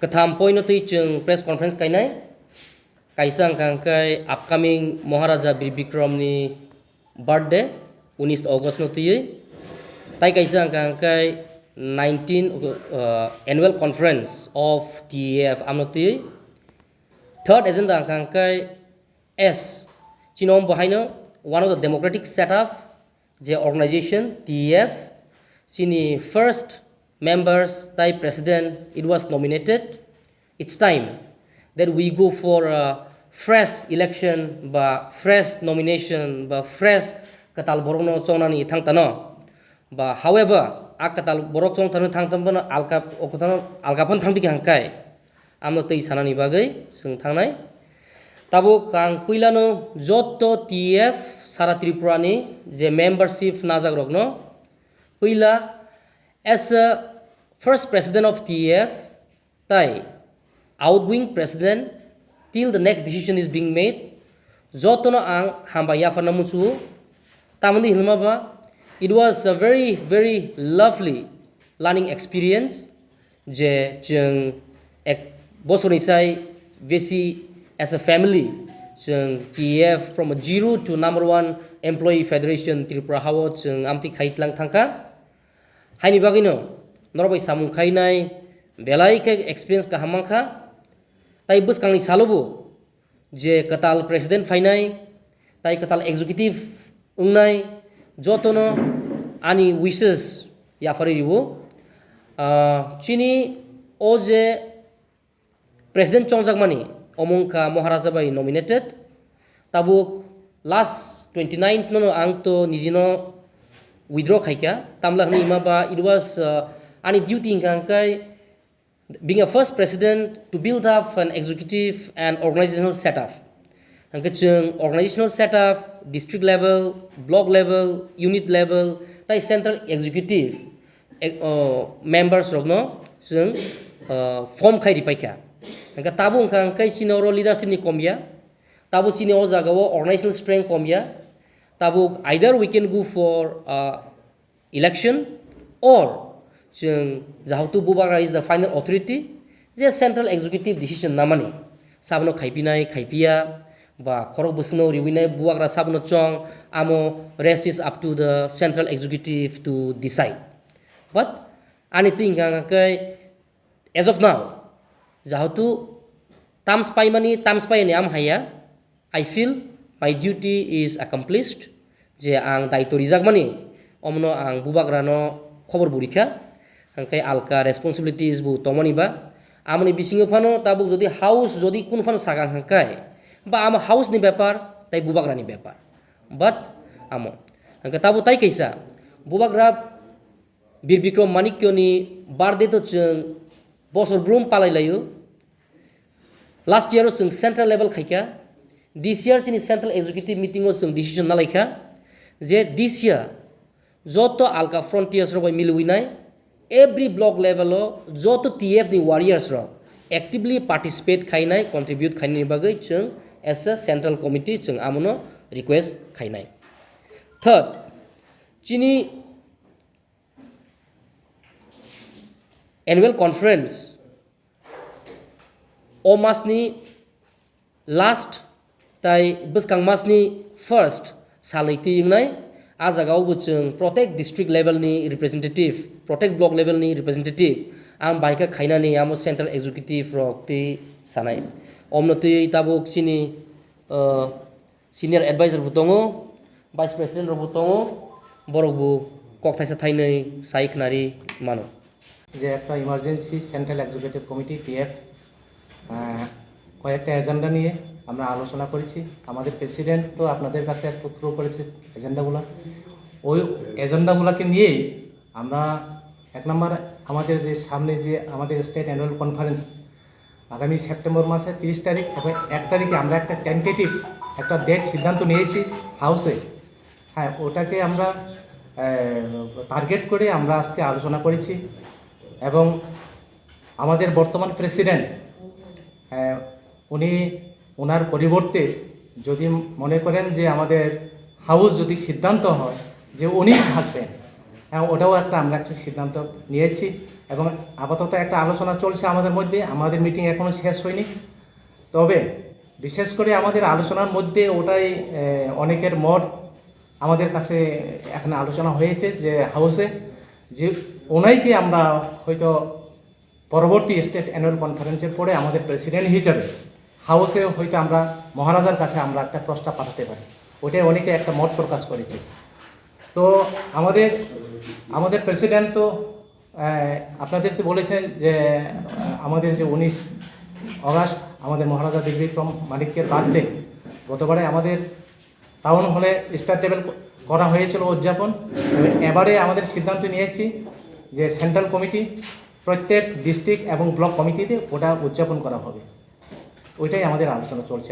Katham point no chung press conference kainai kaisang kangkai upcoming Maharaja Bir Bikram ni birthday 19 August no tui tai kaisang kangkai 19 annual conference of TEF amno tui third agenda kangkai S chinom bahaino one of the democratic setup je organization TEF sini first members tai president it was nominated. It's time that we go for a fresh election ba fresh nomination ba fresh katal borokno chongnani thangtano ba however akatal borok chong thanu thangtambana alkapon thangbi hangkai amno tei sanani bagai sung thangnai tabo kang puilano jotto TF sara Tripura ni je membership najak rokno puila as a first president of TEF, tai outgoing president till the next decision is being made. Jotono ang hamba yafana musu. Tamandi hilma ba. It was a very lovely learning experience. Je jeng ek bosonisai vesi as a family. Jeng TEF from a zero to number 1 employee federation Tripura hawo jeng amti kaitlang thangka. Haini bagino. Norbai samung kainai belai ke experience ka hamangkha tai bus kangni salobo je katal president fainai tai katal executive ungnai jotono ani wishes ya fari ribo chini oje president chongjagmani omongka Maharaja bai nominated tabu last 29th no angto nijino withdraw khaika tamlakni imaba it was ani duty kangkai being a first president to build up an executive and organizational setup. Angkachung organizational setup, district level, block level, unit level, tai central executive members rogno sung form khai ripaika. Angka tabu kangkai sinoro leadership ni komya, tabu sini o jagawo organizational strength komya, tabu either we can go for election or jeng jahatu bubara is the final authority je central executive decision namani sabno khaipinai khaipia ba khorok busno riwinai buagra sabno chong amo rest is up to the central executive to decide but anything kai as of now jahatu tam spai ni am haya I feel my duty is accomplished je ang daito rijak mani omno ang bubagra no khobor burikha angkai alka responsibilities bu tomani ba amni bisingo phano tabuk jodi house jodi kun phan sagang hangkai ba am house ni byapar tai bubagra ni byapar but amo angka tabu tai kaisa bubagra Bir Bikram Manikyo ni birthday to chung bosor brum palai layo last year sung central level khaika this year chini central executive meeting o sung decision na laika je this year joto alka frontiers ro bai miluinai every block level o joto TF ni warriors ro actively participate khainai contribute khaini bagai chung as a central committee chung amono request khainai third chini annual conference o masni last tai buskang masni first salaiti ingnai azagau buchung protect district level ni representative protect block level ni representative am baika khaina ni amo central executive rok ti sanai omnoti tabuk sini senior advisor butongo vice president ro butongo borokbu koktaisa thainai saik nari mano যে একটা emergency central executive committee TF কয়েকটা agenda নিয়ে আমরা আলোচনা করেছি আমাদের president তো আপনাদের কাছে এক পত্র করেছে এজেন্ডাগুলো ওই এজেন্ডাগুলোকে নিয়েই আমরা এক নম্বর আমাদের যে সামনে যে আমাদের স্টেট অ্যানুয়াল কনফারেন্স আগামী সেপ্টেম্বর মাসে 30 তারিখ এবং 1 তারিখে আমরা একটা টেন্টেটিভ একটা ডেট সিদ্ধান্ত নিয়েছি হাউসে হ্যাঁ ওটাকে আমরা টার্গেট করে আমরা আজকে আলোচনা করেছি এবং আমাদের বর্তমান প্রেসিডেন্ট উনি ওনার পরিবর্তে যদি মনে করেন যে আমাদের হাউস যদি সিদ্ধান্ত হয় যে উনি থাকবেন হ্যাঁ, ওটাও আমরা একটা সিদ্ধান্ত নিয়েছি এবং আপাতত একটা আলোচনা চলছে আমাদের মধ্যে। আমাদের মিটিং এখনও শেষ হয়নি, তবে বিশেষ করে আমাদের আলোচনার মধ্যে ওটাই অনেকের মত আমাদের কাছে এখানে আলোচনা হয়েছে যে হাউসে যে ওনাইকে আমরা হয়তো পরবর্তী স্টেট অ্যানুয়াল কনফারেন্সের পরে আমাদের প্রেসিডেন্ট হিসাবে হাউসে হয়তো আমরা মহারাজার কাছে আমরা একটা প্রস্তাব পাঠাতে পারি। ওটাই অনেকে একটা মত প্রকাশ করেছে। তো আমাদের প্রেসিডেন্ট তো আপনাদেরকে বলেছেন যে আমাদের যে 19 অগাস্ট আমাদের মহারাজা বীরবিক্রম মানিক্যের বার্থডে, গতবারে আমাদের টাউন হলে স্টার টেবিল করা হয়েছিল উদযাপন। এবারে আমাদের সিদ্ধান্ত নিয়েছি যে সেন্ট্রাল কমিটি প্রত্যেক ডিস্ট্রিক্ট এবং ব্লক কমিটিতে ওটা উদযাপন করা হবে। ওইটাই আমাদের আলোচনা চলছে।